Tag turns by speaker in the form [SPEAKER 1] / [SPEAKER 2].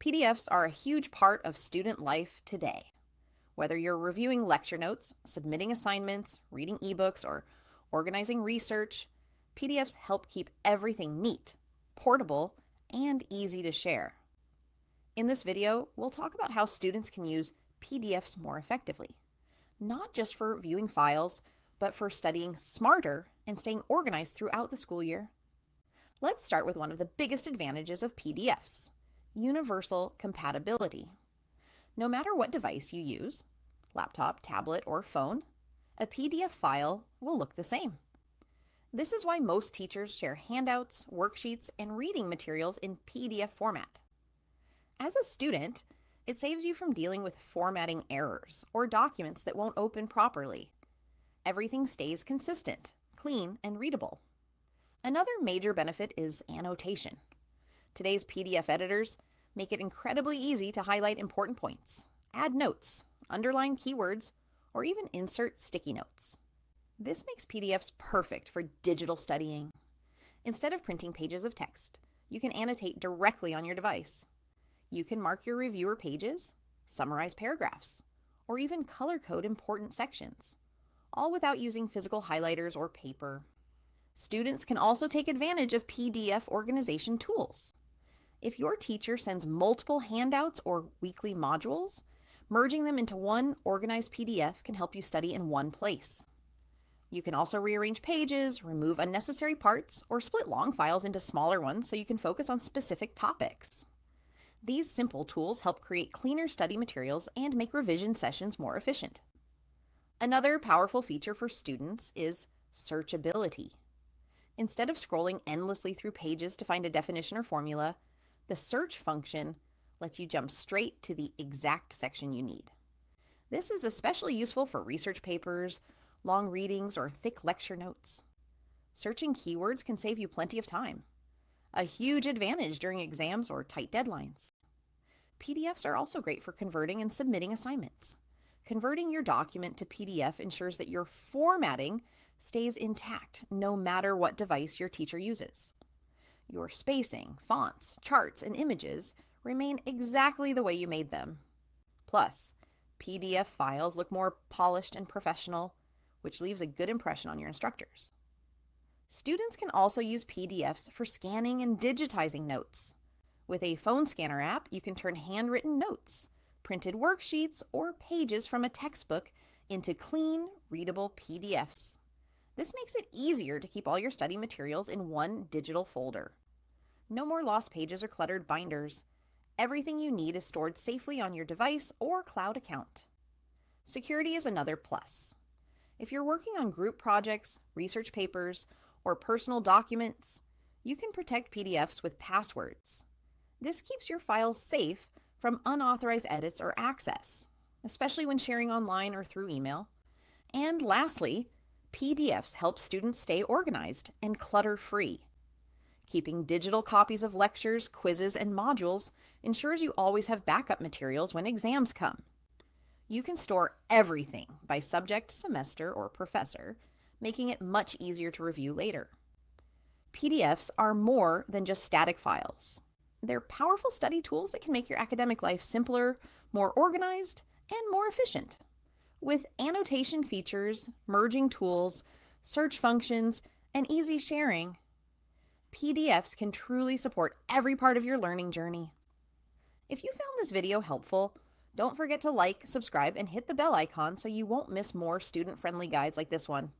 [SPEAKER 1] PDFs are a huge part of student life today. Whether you're reviewing lecture notes, submitting assignments, reading ebooks, or organizing research, PDFs help keep everything neat, portable, and easy to share. In this video, we'll talk about how students can use PDFs more effectively, not just for viewing files, but for studying smarter and staying organized throughout the school year. Let's start with one of the biggest advantages of PDFs: universal compatibility. No matter what device you use, laptop, tablet, or phone, a PDF file will look the same. This is why most teachers share handouts, worksheets, and reading materials in PDF format. As a student, it saves you from dealing with formatting errors or documents that won't open properly. Everything stays consistent, clean, and readable. Another major benefit is annotation. Today's PDF editors make it incredibly easy to highlight important points, add notes, underline keywords, or even insert sticky notes. This makes PDFs perfect for digital studying. Instead of printing pages of text, you can annotate directly on your device. You can mark your reviewer pages, summarize paragraphs, or even color code important sections, all without using physical highlighters or paper. Students can also take advantage of PDF organization tools. If your teacher sends multiple handouts or weekly modules, merging them into one organized PDF can help you study in one place. You can also rearrange pages, remove unnecessary parts, or split long files into smaller ones so you can focus on specific topics. These simple tools help create cleaner study materials and make revision sessions more efficient. Another powerful feature for students is searchability. Instead of scrolling endlessly through pages to find a definition or formula, the search function lets you jump straight to the exact section you need. This is especially useful for research papers, long readings, or thick lecture notes. Searching keywords can save you plenty of time, a huge advantage during exams or tight deadlines. PDFs are also great for converting and submitting assignments. Converting your document to PDF ensures that your formatting stays intact no matter what device your teacher uses. Your spacing, fonts, charts, and images remain exactly the way you made them. Plus, PDF files look more polished and professional, which leaves a good impression on your instructors. Students can also use PDFs for scanning and digitizing notes. With a phone scanner app, you can turn handwritten notes, printed worksheets, or pages from a textbook into clean, readable PDFs. This makes it easier to keep all your study materials in one digital folder. No more lost pages or cluttered binders. Everything you need is stored safely on your device or cloud account. Security is another plus. If you're working on group projects, research papers, or personal documents, you can protect PDFs with passwords. This keeps your files safe from unauthorized edits or access, especially when sharing online or through email. And lastly, PDFs help students stay organized and clutter-free. Keeping digital copies of lectures, quizzes, and modules ensures you always have backup materials when exams come. You can store everything by subject, semester, or professor, making it much easier to review later. PDFs are more than just static files. They're powerful study tools that can make your academic life simpler, more organized, and more efficient. With annotation features, merging tools, search functions, and easy sharing, PDFs can truly support every part of your learning journey. If you found this video helpful, don't forget to like, subscribe, and hit the bell icon so you won't miss more student-friendly guides like this one.